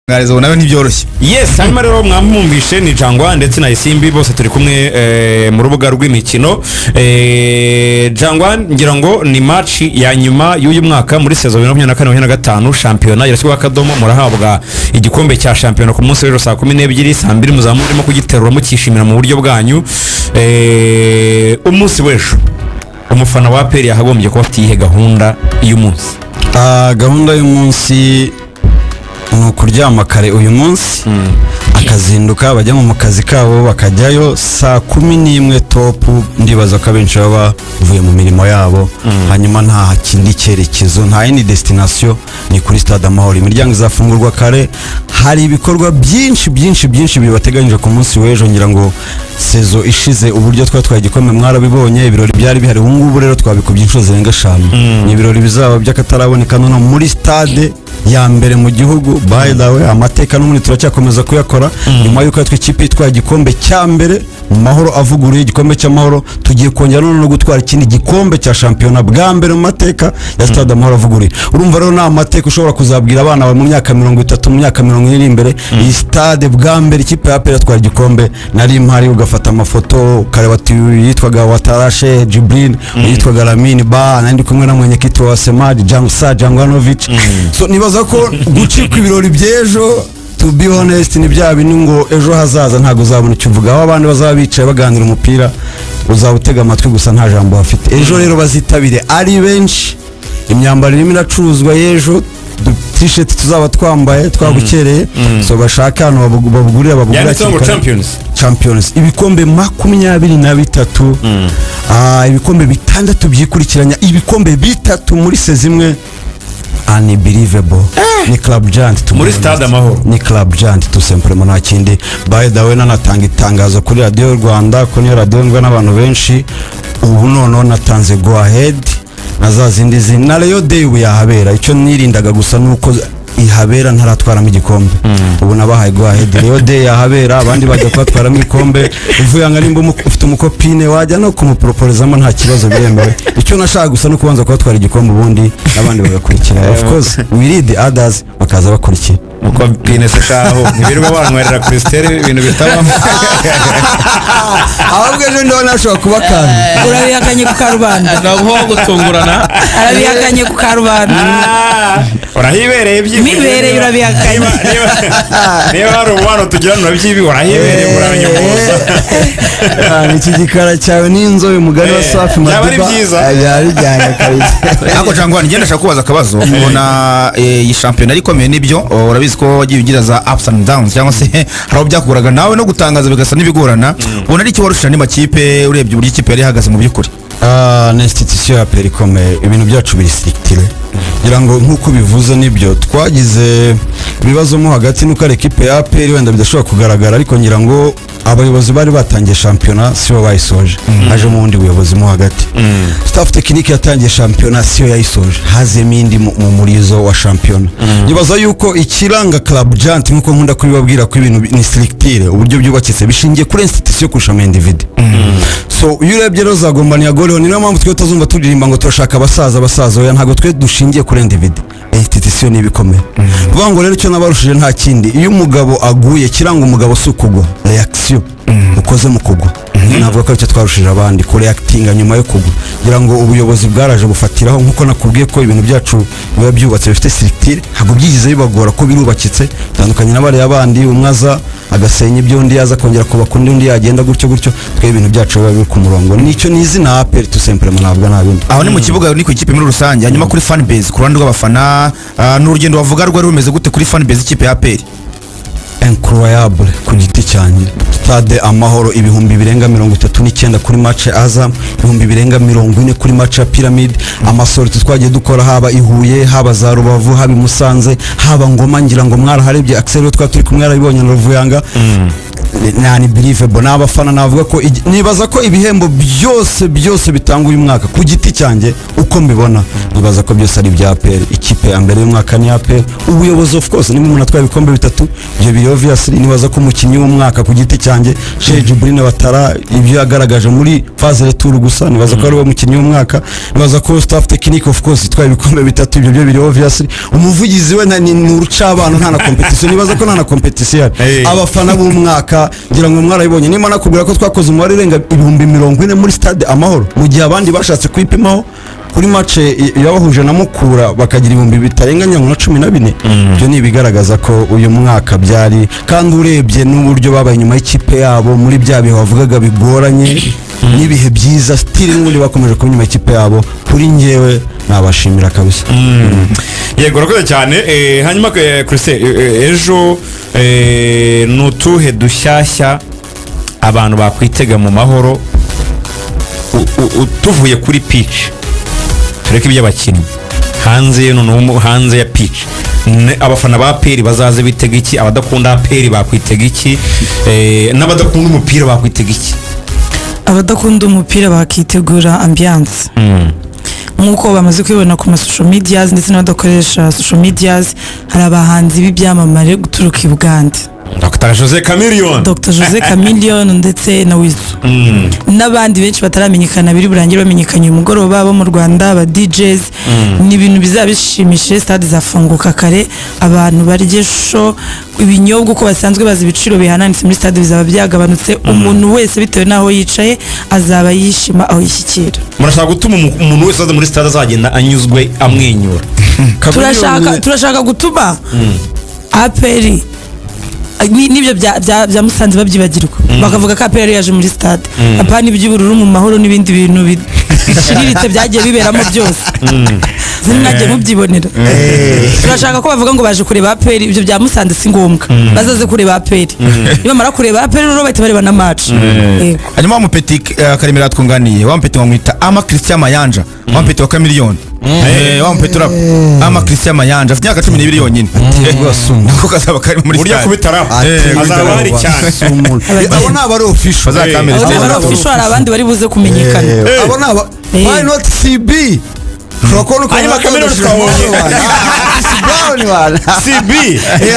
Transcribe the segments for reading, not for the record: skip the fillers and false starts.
ngarizo nawe ntibyoroshye. Yes, hanyuma rero mwamwumvishe ni Jangwa ndetse na Isimbi bose turi kumwe mu rubuga rw'imikino. Jangwa ngira ngo ni match ya nyuma y'uyu mwaka muri saison 2024-2025 shampiyona yarashyirwa akadomo murahabwa igikombe cya shampiyona ku munsi w'ejo saa 12 saa 2 muzamurimo kugiterura mukishimira mu buryo bwanyu. Umunsi w'ejo umufana wa APR yahagombye kuba afite gahunda y'umunsi. Gahunda y'umunsi ni ukuryama kare uyu munsi akazinduka bajya mu kazi kabo bakajyayo saa 11 top. Ndibaza ko abenshi baba bavuye mu mirimo yabo hanyuma nta kindi cyerekezo nta yindi destination ni kuri Stade Amahoro. Imiryango izafungurwa kare. Hari ibikorwa byinshi bibateganyije ku munsi w'ejo. Ngira ngo sezo ishize uburyo twatwaye igikombe mwarabibonye, ibirori byari bihari. Ubu ngubu rero twabikubye inshuro zirenga 5. Ni ibirori bizaba by'akataraboneka none muri stade ya mbere mu gihugu. By the way, amateka n'umuni turacyakomeza kuyakora nyuma yuko yatwe ikipe itwaye igikombe cya mbere mu mahoro avuguruye igikombe cy'amahoro. Tugiye kongera no gutwara ikindi gikombe cya shampiyona bwa mbere mu mateka ya Stade Amahoro avuguruye. Urumva rero na amateka ushobora kuzabwira abana mu myaka 30 mu myaka 40 iri imbere. Iyi stade bwa mbere ikipe ya APR yatwara igikombe nari mpari ugafata amafoto ukareba ati yitwaga Watarashe Jibril, yitwaga Lamine Ba, nandi kumwe na mwenyekiti wa Semad Jangwanovic. So nibaza ko gucika ibirori by'ejo, to be honest, ni bya bintu ngo ejo hazaza ntago uzabona icyo uvuga. Aho abantu bazaba bicaye baganira umupira uzabutega amatwi gusa nta jambo bafite. Ejo rero bazitabire ari benshi. Imyambaro irimo iracuruzwa y'ejo, t-shirt tuzaba twambaye twabukereye. So bashaka hano babugurira Champions ibikombe 23. Ibikombe 6 byikurikiranya, ibikombe 3 muri sezimwe. Unbelievable. Ni club giant muri Stade Amahoro. Ni club giant tout simplement nta kindi. By the way nanatanga itangazo kuri Radio Rwanda ko ni radio ngwa n'abantu benshi. Ubu none natanze go ahead nazazindi zina Rayo Day yahabera. Icyo nirindaga gusa nuko ihabera ntaratwaramo igikombe. Ubu nabahaye go ahead Rayo Day yahabera abandi bajya kwatwaramo igikombe. Uvuye ngarimba ufite umukopine wajya no kumuproposezamo nta kibazo biremewe. Icyo nashaka gusa no kubanza kwatwara igikombe ubundi abandi bagakurikira. Of course we read the others bakaza bakurikira. Uko pinese shaho nibirwa banwerera Christelle ibintu bitabamo. Ahubwo ejo ndabona ashobora kuba kandi urabihakanye ku karubanda nabwo gutungurana arabihakanye ku karubanda urahibereye by'ibibereye mibereye urabihakanye niba hari umwana tugirana by'ibi urahibereye muranyoboza. Iki gikara cyawe n'inzobe mugari wa Safi Madiba yari jyanye kabisa. Ako Jangwa ngenda shaka kubaza akabazo ubona iyi shampiyona ikomeye nibyo urabizi ko wagiye ugira za ups and downs cyangwa se haraho byakuraga nawe no gutangaza bigasa n'ibigorana. Ubona ari cyo warushana n'amakipe urebye uburyo ikipe yari ihagaze mu by'ukuri. Na institution ya APR ikomeye ibintu byacu biri strictire. Ngira ngo nkuko bivuze nibyo twagize ibibazo mo hagati nuko ari equipe ya APR wenda bidashobora kugaragara, ariko ngira ngo abayobozi bari batangiye shampiyona sibo bayisoje. Haje mu wundi buyobozi mo hagati. Staff technique yatangiye shampiyona siyo yayisoje, hazemo indi mu murizo wa shampiyona. Nibaza yuko ikiranga club giant nkuko nkunda kubibabwira ko ibintu ni strictire, uburyo byubakitse bishingiye kuri institution kurusha mu individu. So urebye rero zagombaniya goleho ni mpamvu twe tuzumva turirimba ngo turashaka abasaza oya ntago twe dushingiye kuri individu. Institution nibikomeye. Vuga ngo rero cyo nabarushije nta kindi. Iyo umugabo aguye kiranga umugabo sukugwa reaction ukoze mu kugwa. Navuga ko icyo twarushije abandi ko reactinga nyuma yo kugwa. Ngira ngo ubuyobozi bwaraje bufatiraho nkuko nakubwiye ko ibintu byacu biba byubatse bifite strictire. Hago byigize bibagora ko birubakitse tandukanye n'abari abandi umwaza agasenya ibyo undi yaza kongera kubakundi undi yagenda gutyo twe ibintu byacu biba biri ku murongo. Nicyo nizina APR tout simplement nabwo nabindi. Aho ni mu kibuga ni ku ikipe muri rusange. Hanyuma kuri fan base ku ruhande rw'abafana n'urugendo bavuga rwari rumeze gute kuri fan base ikipe ya APR? Incroyable ku giti cyanjye. Stade Amahoro ibihumbi birenga 39 kuri match Azam, ibihumbi birenga 40 kuri match ya Pyramid. Amasorti twagiye dukora haba ihuye haba za Rubavu haba Musanze haba Ngoma. Ngira ngo mwaraharebye Axel twa turi kumwe arabibonye na Ruvuyanga. ni believable n'abafana navuga ko nibaza ko ibihembo byose bitanga uyu mwaka ku giti cyanjye uko mbibona nibaza ko byose ari bya APR. Ikipe ya mbere y'umwaka ni APR, ubuyobozi of course nimwe umuntu atwaye ibikombe bitatu ibyo biri obviously. Nibaza ko umukinnyi w'umwaka ku giti cyanjye Sheikh Djibril Watara ibyo yagaragaje muri phase retour gusa nibaza ko ari we mukinnyi w'umwaka. Nibaza ko staff technique of course itwaye ibikombe bitatu ibyo biri obviously. Umuvugizi we ni urucabana nta na competition, nibaza ko nta na competition. Abafana b'umwaka ngira ngo mwarabibonye nimba nakubwira ko twakoze umubare urenga 40,000 muri stade Amahoro mu gihe abandi bashatse kwipimaho kuri match yabahuje na Mukura bakagira 1000 bitarenga 14. Byo ni bigaragaza ko uyu mwaka byari kandi urebye n'uburyo babaye nyuma y'ikipe yabo muri bya bihe bavugaga bigoranye n'ibihe byiza still n'ubundi bakomeje kuba nyuma y'ikipe yabo. Kuri ngewe nabashimira kabisa. Yego rakoze cyane. Hanyuma Christian ejo nutuhe dushyashya abantu bakwitega mu Mahoro tuvuye kuri pitch tureke iby'abakinnyi hanze ya pitch. Abafana ba APR bazaze bitega iki? Abadakunda APR bakwitega iki? N'abadakunda umupira bakwitega iki? Abadakunda umupira bakitegura ambiance nk'uko bamaze kwibona ku social medias ndetse n'abadakoresha social medias. Hari abahanzi b'ibyamamare guturuka i Buganda, Dr. Jose Chameleone ndetse na Wizu n'abandi benshi bataramenyekana biri burangire bamenyekanye uyu mugoroba bo mu Rwanda aba DJs. Ni ibintu bizabishimishije. Stade zafunguka kare, abantu barye show, ibinyobwa uko basanzwe bazi ibiciro bihananitse muri stade bizaba byagabanutse. Umuntu wese bitewe naho yicaye azaba yishima aho yishyikira. Murashaka gutuma umuntu wese aza muri stade azagenda anyuzwe amwenyura. turashaka gutuma APR nibyo bya Musanze babyibagirwa bakavuga ko APR yaje muri stade. Apana iby'ubururu mu Mahoro n'ibindi bintu bishiriritse byagiye biberamo byose zinajye mubyibonera. Turashaka ko bavuga ngo baje kureba APR, ibyo bya Musanze si ngombwa, bazaze kureba APR. Nibamara kureba APR rero bahita bareba na match. Hanyuma mu Petit Karemera twunganiye wa Petit wamwita Ama Christian Mayanja wa Petit wa Chameleone. Wa Petit Ama Christian Mayanja afite 12 yonyine. Nako kazaba kari muri burya kubitara azaba ari cyane. Abona abari official bazakamera official abandi bari buze kumenyekana. Abona why not CB Krokono kwa Chameleone CB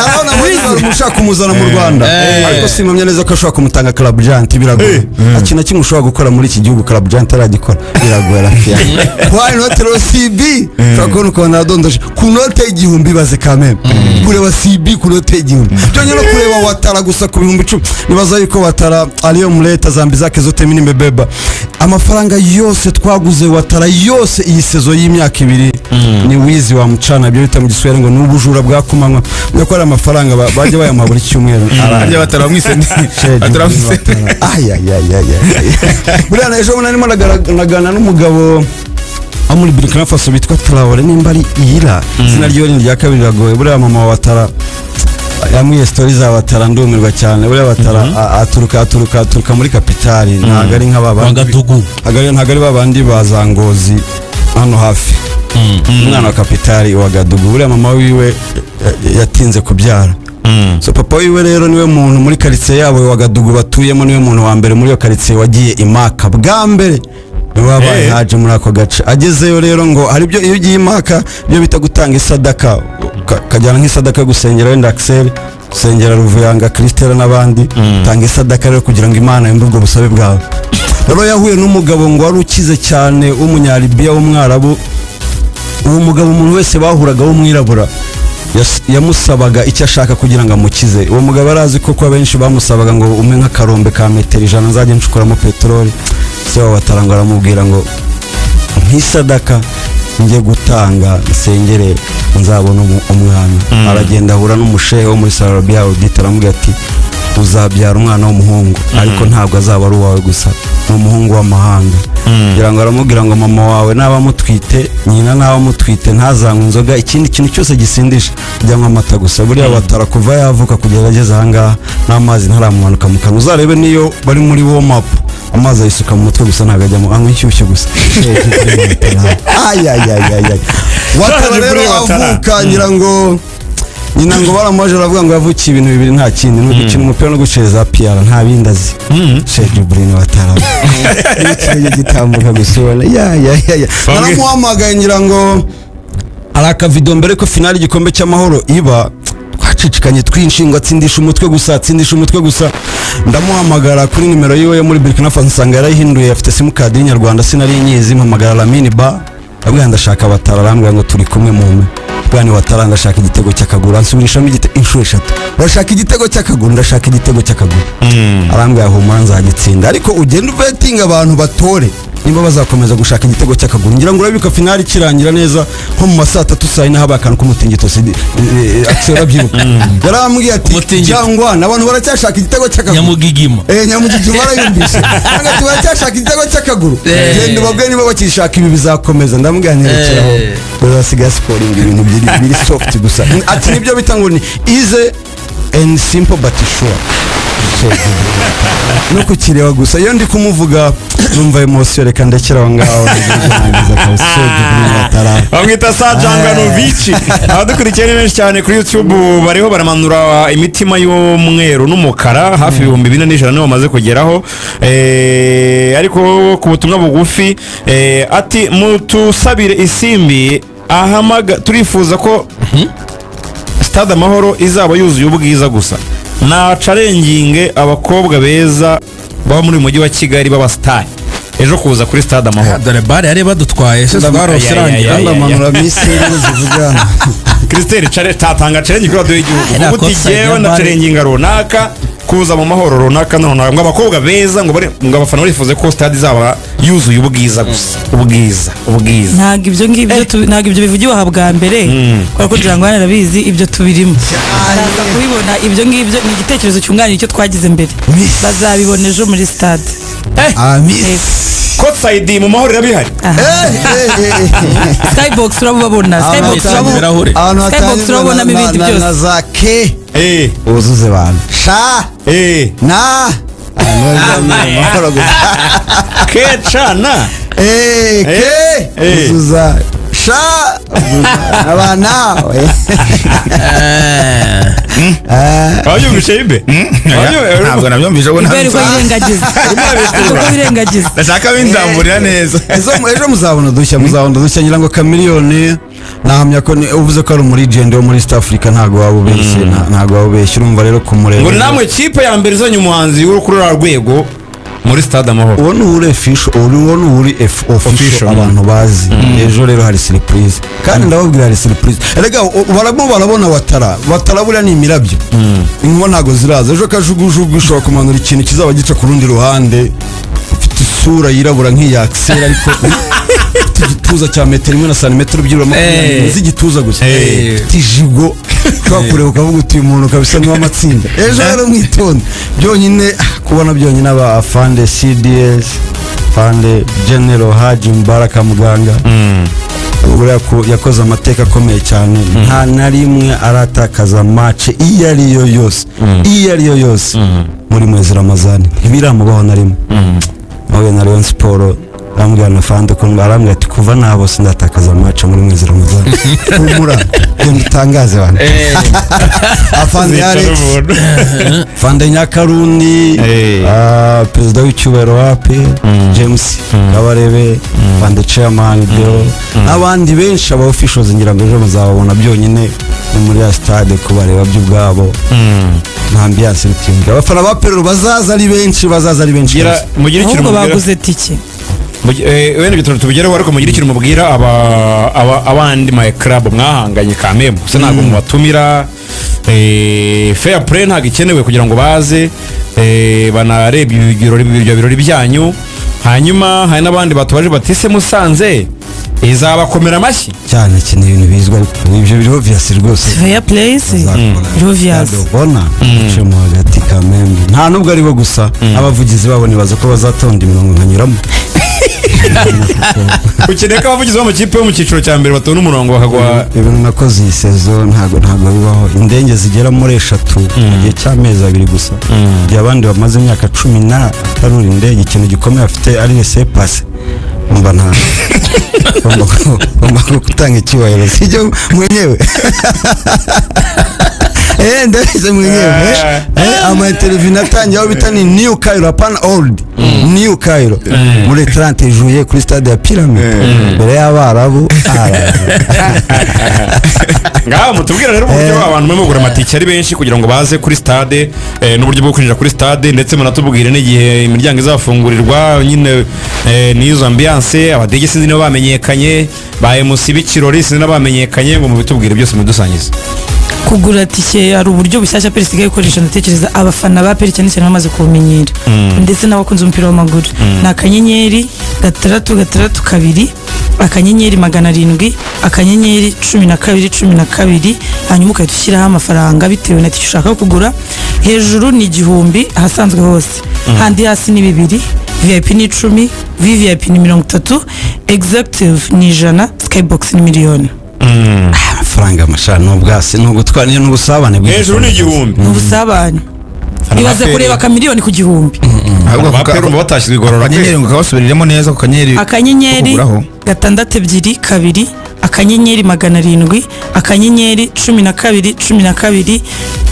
arabona muri mushaka kumuzana mu Rwanda ariko simamya neza ko ashobora kumutanga Club Giant biragoye. Akina kimwe ushobora gukora muri iki gihugu Club Giant aragikora biragoye afya. Why not CB Krokono kwa nadondoje ku note y'igihumbi baze kameme kureba CB ku note y'igihumbi cyonye no kureba Watara gusa ku 10,000. Nibaza yuko Watara aliyo muleta zambi zake zote mini mbebeba amafaranga yose twaguze Watara yose iyi sezo y'imyaka 2 ni wizi wa mcana byo bita mu Giswahili ngo n'ubujura bwakumanywa nyako ari amafaranga baje bayama buri cyumweru arajya Watara mwise Watara mwise buriya ejo bundi arimo nagana n'umugabo muri Burkina Faso bitwa Traoré nimba ari Ira izina ryo rya kabiri ragoye. Buriya mama wa Watara yamwiye story za Watara ndumirwa cyane. Buriya Watara aturuka muri kapitali ntago ari nk'ababandi ntago ari babandi bazangozi hano hafi. Umwana wa kapitali wa Gadugu. Buriya mama wiwe yatinze kubyara. So papa wiwe rero niwe muntu muri quartier yabo wa Gadugu batuyemo, niwe muntu wa mbere muri yo quartier wagiye Imaka bwa mbere wabaye haje muri ako gace. Agezeyo rero ngo hari byo iyo ugiye Imaka byo bita gutanga isadaka, kajyana nk'isadaka yo gusengera wenda Axel, gusengera Ruvuyanga Christelle n'abandi. Tanga isadaka rero kugira ngo Imana yumve ubwo busabe bwawe. Rero yahuye n'umugabo ngo wari ukize cyane w'umunyalibiya w'umwarabu. Uwo mugabo umuntu wese bahuraga w'umwirabura yamusabaga icyo ashaka kugira ngo amukize. Uwo mugabo arazi ko kwa benshi bamusabaga ngo umwe nk'akarombe ka metero 100 nzajye ncukuramo petroli. So Wataranga aramubwira ngo nk'isadaka ngiye gutanga nsengere nzabona umwana. Aragenda ahura n'umushehe wo muri Saudi Arabia aramubwira ati uzabyara umwana w'umuhungu ariko ntabwo azaba ari uwawe gusa, umuhungu w'amahanga. Kugira ngo aramubwira ngo mama wawe naba mutwite nyina naba mutwite ntazanywe inzoga ikindi kintu cyose gisindisha cyangwa amata gusa. Buriya Watara kuva yavuka kugera ageze ahangaha n'amazi ntaramumanuka mu kanwa. Uzarebe niyo bari muri warm up amazi ayisuka mu mutwe gusa ntabwo ajyamo anywa inshyushyu gusa. Watara rero avuka ngira ngo nyina ngo baramubaje aravuga ngo yavukiye ibintu bibiri nta kindi ni ugukina umupira no gucereza PR nta bindi azi Sheikh Ibrahim Watara ikirenge gitambuka gusubona naramuhamagaye ngira ngo hari akavido mbere ko finali igikombe cy'amahoro iba twacicikanye twinshi ngo atsindisha umutwe gusa ndamuhamagara kuri nimero yiwe yo muri Burkina Faso nsanga yarayihinduye afite simukadi y'inyarwanda sinari nyizi mpamagara Lamine Ba abwira ndashaka Watara arambwira ngo turi kumwe mu bwana Watara ndashaka igitego cy'akaguru ansubirishamo inshuro 3 urashaka igitego cy'akaguru ndashaka igitego cy'akaguru arambwira humura nzagitsinda ariko ugenda uvetinga abantu batore nimba bazakomeza gushaka igitego cy'akaguru ngira ngo urabika finali kirangira neza nko mu masaa 3 saa 4 habaye akantu k'umutingito akisera byibuka yarambwiye ati cyangwa abantu baracyashaka igitego cy'akaguru nyamugigima barayumvise kandi baracyashaka igitego cy'akaguru genda ubabwe niba bakishaka ibi bizakomeza ndamubwanyirekeraho bazasiga sporting ibintu biri soft gusa ati nibyo bita ngo ni easy and simple but sure no kukireba gusa iyo ndi kumuvuga numva emotion reka ndekera aho ngaho bamwita Sajanganovici abadukurikiye ni benshi cyane kuri YouTube bariho baramanura imitima y'umweru n'umukara hafi 2400 nibo bamaze kugeraho ariko ku butumwa bugufi ati mutusabire Isimbi ahamaga turifuza ko Stade Amahoro izaba yuzuye ubwiza gusa na challenging abakobwa beza baba muri mujyi wa Kigali baba star ejo kuza kuri Stade Amahoro dore bare yari badutwaye se twarose rangira ndamanura misiri zivugana Christelle tatanga challenge kuri radio y'igihugu utigewe na challenging runaka kuza mu mahoro runaka none ngo abakobwa beza ngo abafana barifuze ko stade izaba yuzuye ubwiza gusa ubwiza ntabwo ibyo ngibyo ntabwo ibyo bivugiwe aha bwa mbere kubera ko Jangwa narabizi ibyo tubirimo araza kubibona ibyo ngibyo ni igitekerezo cyunganira icyo twagize mbere bazabibona ejo muri stade Courtside mu mahoro irabihari Skybox urababona Skybox urabona ibindi byose na zake uzuze bantu sha na kecana uzuza sha abana wabyumvishe ibe ntabwo nabyumvishe ubona irengagiza ndashaka bindamburira neza ejo muzabona dushya ngira ngo Chameleone nahamya ko uvuze ko ari muri legend wo muri East Africa ntago wabubeshye urumva rero kumureba ngo namwe kipe ya mbere izanye umuhanzi w'urukurura rwego muri Stade Amahoro uwo ni uri official abantu bazi ejo rero hari surprise kandi ndababwira hari surprise erega barabona Watara buriya ni imirabyo inkuba ntago ziraza ejo kajugujugu ushobora kumanura ikintu kizaba gica ku rundi ruhande ufite isura yirabura nk'iyaksera ariko igituza cya metero 1 na santimetero by'ibura 20 z'igituza gusa tijigo twakureba ukavuga uti umuntu kabisa ni w'amatsinda ejo rero mwitonde byonyine kubona byonyine aba afande CDS fande General Haji Mbaraka Muganga ubura ko yakoze amateka akomeye cyane nta na rimwe aratakaza match iyo ariyo yose muri mwezi Ramazani ntibiramubaho na rimwe aho na Rayon Sport bambwira na fande ko barambwira ati kuva nabo sindatakaza match muri mwezi Ramazani humura ndutangaze bana afande Alex fande Nyakarundi perezida w'icyubahiro wapi James Kabarebe fande chairman byo abandi benshi aba officials ngira ngo ejo muzabona byonyine muri ya stade kubareba by'ubwabo nta ambiance itinga abafana ba Perro bazaza ari benshi mugira ikintu baguze tike wenda bitatu tubigeraho ariko mugira ikintu mubwira abandi my club mwahanganye kamemo se ntabwo mubatumira fair play ntabwo ikenewe kugira ngo baze banarebye ibirori byanyu hanyuma hari n'abandi batubaje batise Musanze izabakomera amashyi cyane kintu ibintu bizwa ibyo biri obvious rwose fair play obvious bona cyo hagati kamemo nta nubwo ari bo gusa abavugizi babo nibaza ko bazatonda imirongo nkanyuramo ukeneye ko abavugizi b'amakipe yo mu cyiciro cya mbere batona umurongo bakagwa ibintu nakoze iyi sezo ntabwo bibaho indenge zigera muri 3 mu gihe cy'amezi 2 gusa igihe abandi bamaze imyaka 10 atarura indege ikintu gikomeye afite ari laissez passer mba nta ngomba gutanga icyubahiro sijyo mwenyewe ndabize mwenyewe ama interview natangiye aho bitani New Cairo hapana old New Cairo muri 30 juillet kuri stade ya Pyramid mbere y'abarabu ngaho mutubwira rero uburyo abantu barimo kugura amatike ari benshi kugira ngo baze kuri stade n'uburyo bwo kwinjira kuri stade ndetse munatubwire n'igihe imiryango izafungurirwa nyine n'izo ambiance abadege sinzi nibo bamenyekanye ba MC b'ikirori sinzi n'abamenyekanye ngo mubitubwire byose mudusangize. Kugura tike hari uburyo bushyashya Peri isigaye ikoresha, ndatekereza abafana ba Peri cyane cyane bamaze kubumenyera ndetse n'abakunze umupira w'amaguru. Ni akanyenyeri 662 akanyenyeri 700 akanyenyeri 12 hanyuma ukahita ushyiraho amafaranga bitewe na tike ushaka kugura. Hejuru ni 1000 ahasanzwe hose, handi hasi ni 2, VIP ni 10, VVIP ni 30, Executive ni 100, Skybox ni 1,000,000. amafaranga amashara n'ubwasi n'ugutwara n'ubusabane hejuru ni 1000 n'ubusabane ibaze kureba ka miliyoni ku 1000 ahubwo baperumva batashyize igorora akanyenyeri ngo kabasubiriremo neza ku kanyenyeri 662 akanyenyeri 700 akanyenyeri 12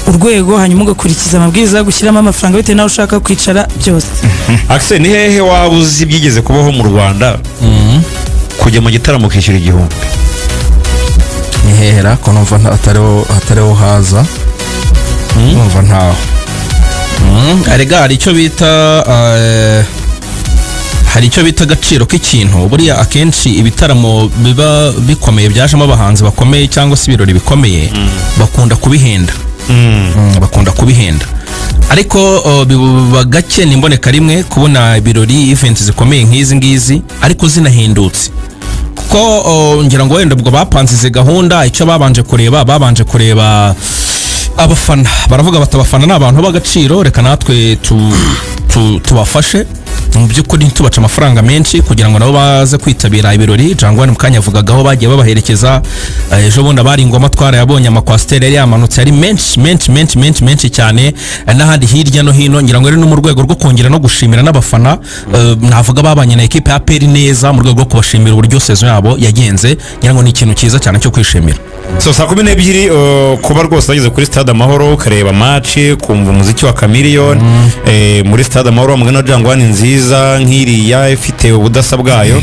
urwego hanyuma ugakurikiza amabwiriza yo gushyiramo amafaranga bitewe naho ushaka kwicara byose. Axel ni hehe wabuzi byigeze kubaho mu Rwanda kujya mu gitaramo kishyura 1000? Nihera ko numva atariho haza numva ntaho arega hari icyo bita agaciro k'ikintu. Buriya akenshi ibitaramo biba bikomeye byajemo abahanzi bakomeye cyangwa se ibirori bikomeye bakunda kubihenda ariko biba gake nimboneka rimwe kubona ibirori events zikomeye nk'izi ngizi ariko zinahendutse kuko ngira ngo wenda ubwo bapanzize gahunda icyo babanje kureba abafana. Baravuga bati abafana n'abantu b'agaciro, reka natwe tubafashe mu by'ukuri tubaca amafaranga menshi kugira ngo nabo baze kwitabira ibirori. Jangwani mukanya avugagaho bagiye babaherekeza ejo bundi abari ingoma twara yabonye amakwasiteri yari yamanutse ari menshi cyane n'ahandi hirya no hino. Ngira ngo rero no mu rwego rwo kongera no gushimira n'abafana navuga babanye na equipe ya Peri neza mu rwego rwo kubashimira uburyo sezo yabo yagenze. Ngira ngo ni ikintu cyiza cyane cyo kwishimira. So saa 12 kuba rwose bageze kuri Stade Amahoro ukareba match kumva umuziki wa Chameleone muri Stade Amahoro mugana Jangwani nziza nk'iriya ifite ubudasa bwayo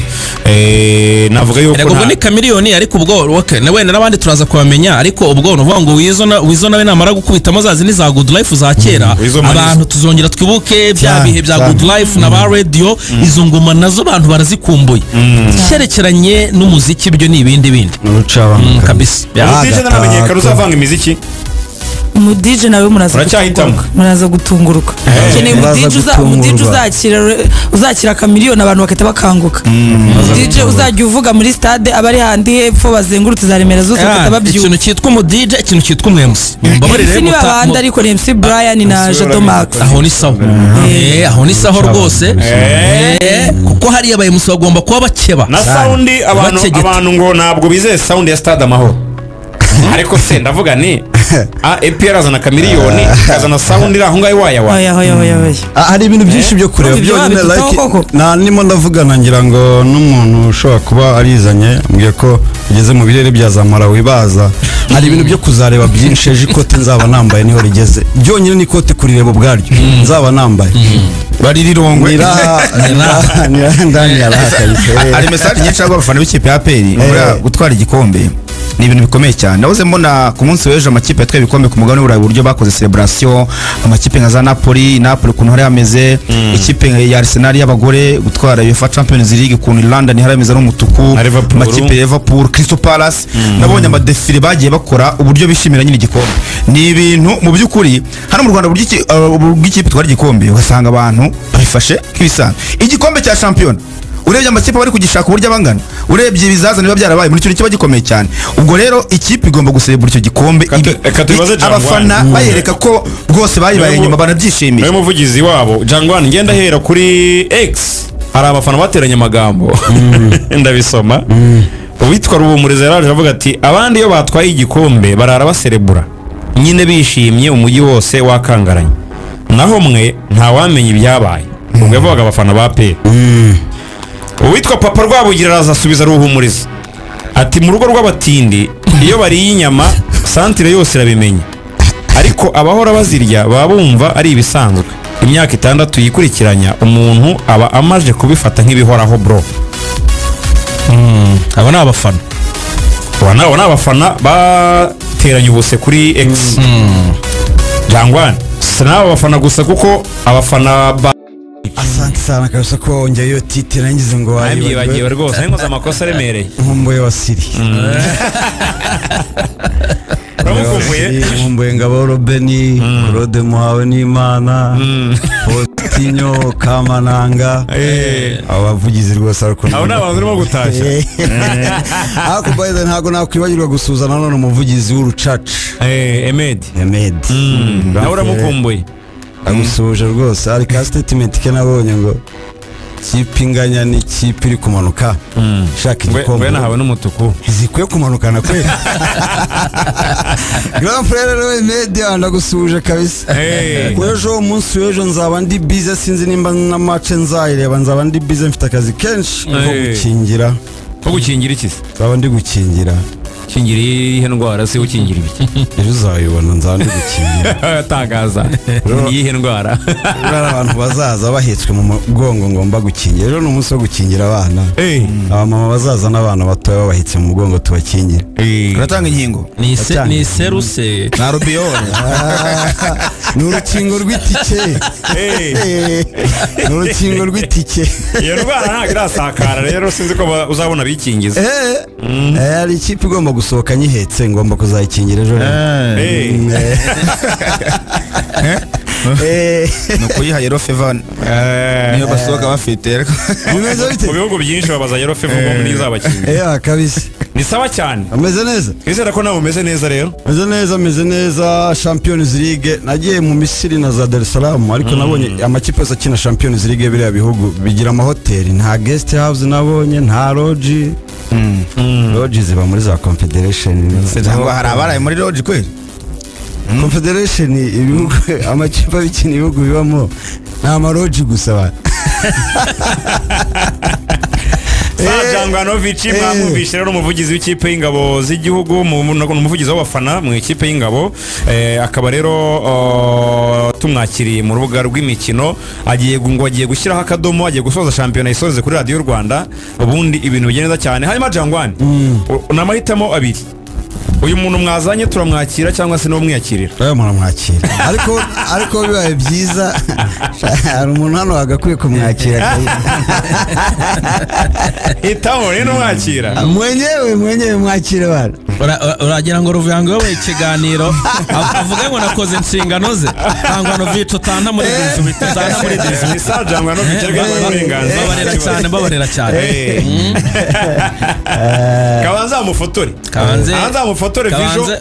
navuga yuko ubwo ni Chameleone ariko ubwo okay na wenda n'abandi turaza kubamenya ariko ubwo nuvuga ngo wizo nawe namara gukubitamo zazi ni za Good Life za kera abantu tuzongera twibuke bya bihe bya Good Life na ba radio izo ngoma nazo abantu barazikumbuye cyerekeranye n'umuziki byo ni ibindi kabisa. DJ namenyekana uzavanga imiziki mu DJ nawe muraza gutunguruka keneye mu DJ uzakira Chameleone abantu bakata bakanguka. DJ uzajya uvuga muri stade abari handi hepfo bazengurutse za Remera zose bakata babyuka. Ikintu cyitwa mu DJ, ikintu cyitwa mu MC. Mbabarire mu bandi ariko MC Brian na Jado Max aho ni sawa. Aho ni sawa rwose. Kuko hari abaye MC bagomba kuba bakeba na sound abantu ngo ntabwo bizeye sound ya Stade Amahoro ariko se ndavuga ni APR azana Chameleone azana sound iraho ngayo waya hari ibintu byinshi byo kureba byonyine like nimo ndavugana ngira ngo n'umuntu ushobora kuba arizanye mbwiye ko ugeze mu birere bya Zamara wibaza hari ibintu byo kuzareba byinshi ejo ikote nzaba nambaye niho rigeze byonyine n'ikote kurireba ubwaryo nzaba nambaye baririrongwe ndani yarahakayise. Hari message nyinshi y'abafana b'ikipe ya Peri gutwara igikombe ni ibintu bikomeye cyane. Nahoze mbona ku munsi w'ejo amakipe yatwaye ibikombe ku mugabane w'Uburayi uburyo bakoze celebration, amakipe nka za Napoli ukuntu hari ameze, ikipe ya Arsenal y'abagore gutwara UEFA Champions League ukuntu London hari ameze n'umutuku, amakipe ya Liverpool, Crystal Palace nabonye amadefile bagiye bakora uburyo bishimira nyine igikombe. Ni ibintu mu by'ukuri hano mu Rwanda uburyo ikipe twari igikombe ugasanga abantu babifashe nk'ibisanzwe. Igikombe cya champion urebye amakipe bari kugishaka uburyo abangana, urebye ibizazane biba byarabaye muri cyo kiba gikomeye cyane. Ubwo rero ikipe igomba guserebura icyo gikombe, abafana bayereka ko rwose bayibaye nyuma banabyishimiye. Nawe muvugizi wabo Jangwani ngenda hera kuri X hari abafana bateranye amagambo ndabisoma. Uwitwa Rubumuriza yaraje avuga ati abandi iyo batwaye igikombe barara baserebura nyine bishimye umujyi wose wakangaranye, naho mwe nta wamenye ibyabaye. Ubwo yavuga abafana ba Peri uwitwa papa Rwabugira araza asubiza Ruhumuriza ati mu rugo rw'abatindi iyo bariye inyama santire yose irabimenya ariko abahora bazirya baba bumva ari ibisanzwe imyaka 6 yikurikiranya umuntu aba amaje kubifata nk'ibihoraho bro. aba ni abafana aba ni abafana bateranye ubuse kuri X. Jangwan sinaba abafana gusa kuko abafana asante sana kabisa ko wongeye iyo titire nangize ngo bagiye rwose nkoze amakosa aremereye nkumbuye wasiri nkumbuye ngabo Robeni Claude Muhawe n'Imana Potinyo Kamananga abavugizi rwose ariko abo nabantu urimo gutashya ako bayida ntago nakwibagirwa gusuzana none umuvugizi w'urucaca Emed nawe uramukumbuye agusuje rwose hari ka statement ke nabonye ngo kipe inganya ni kipe iri kumanuka shaka igikombe ngwe nahawe n'umutuku zikwiye kumanukana kweli Grand frère Roy Media ndagusuje kabisa ejo umunsi w'ejo nzaba ndi busy sinzi nimba na match nzayireba nzaba ndi busy mfite akazi kenshi ko gukingira iki se nzaba ndi gukingira kingira ihe ndwara se ukingira ibiki ejo uzayibona nzaba ndi gukingira tangaza ihe ndwara abantu bazaza bahetswe mu mugongo ngomba gukingira ejo n'umunsi wo gukingira abana abamama bazaza n'abana batoya babahetse mu mugongo tubakingira uratanga inkingo ni seruse na rubiyone ni urukingo rw'itike ni urukingo rw'itike iyo ndwara ntabwo irasakara rero sinzi ko uzabona bikingiza hari ikipe igomba gusohoka nyihetse ngomba kuzayikingira ejo ni ukuyiha yero feva niyo basohoka bafite mu bihugu byinshi babaza yero feva ngo nizabakingira kabisa ni sawa cyane ameze neza izera ko nawe umeze neza rero meze neza Champions League nagiye mu Misiri na za Dar es Salaam ariko nabonye amakipe yose akina Champions League biriya bihugu bigira amahoteli nta guest house nabonye nta lodge lodge ziba muri za Confederation cyangwa hari abaraye muri lodge kweli Confederation ibihugu amakipe abikina ibihugu bibamo nta maroji gusa ba Jangwanovic mwamubishe rero umuvugizi w'ikipe y'ingabo z'igihugu umuvugizi w'abafana mu ikipe y'ingabo akaba rero tumwakiriye mu rubuga rw'imikino agiye gushyiraho akadomo agiye gusoza shampiyona isoze kuri Radio Rwanda ubundi ibintu bigenda cyane hanyuma Jangwan namahitamo abiri uyu muntu mwazanye turamwakira cyangwa se no mwiyakirira muramwakira ariko bibaye byiza hari umuntu hano agakwiye kumwakira hitamo rero mwakira mwenyewe mwakira bana uragira ngo Ruvango we ikiganiro avuga ngo nakoze inshingano ze Jangwanovic utana muri dizu bitana muri dizu isa Jangwanovic uburenganzira babarera cyane kabanza mufotore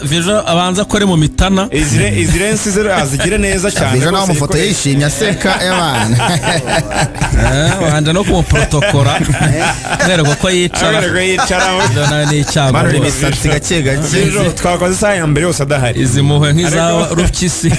Vijo abanza kore mu mitana izirensi azigire neza cyane Vijo nawe mufoto yishimye aseka y'abana wanje no kumuprotokora nereko ko yicara ndana ni cyangwa mara imisatsi gake Vijo twakoze saa ya mbere yose adahari izi muhwe nk'iza rupyisi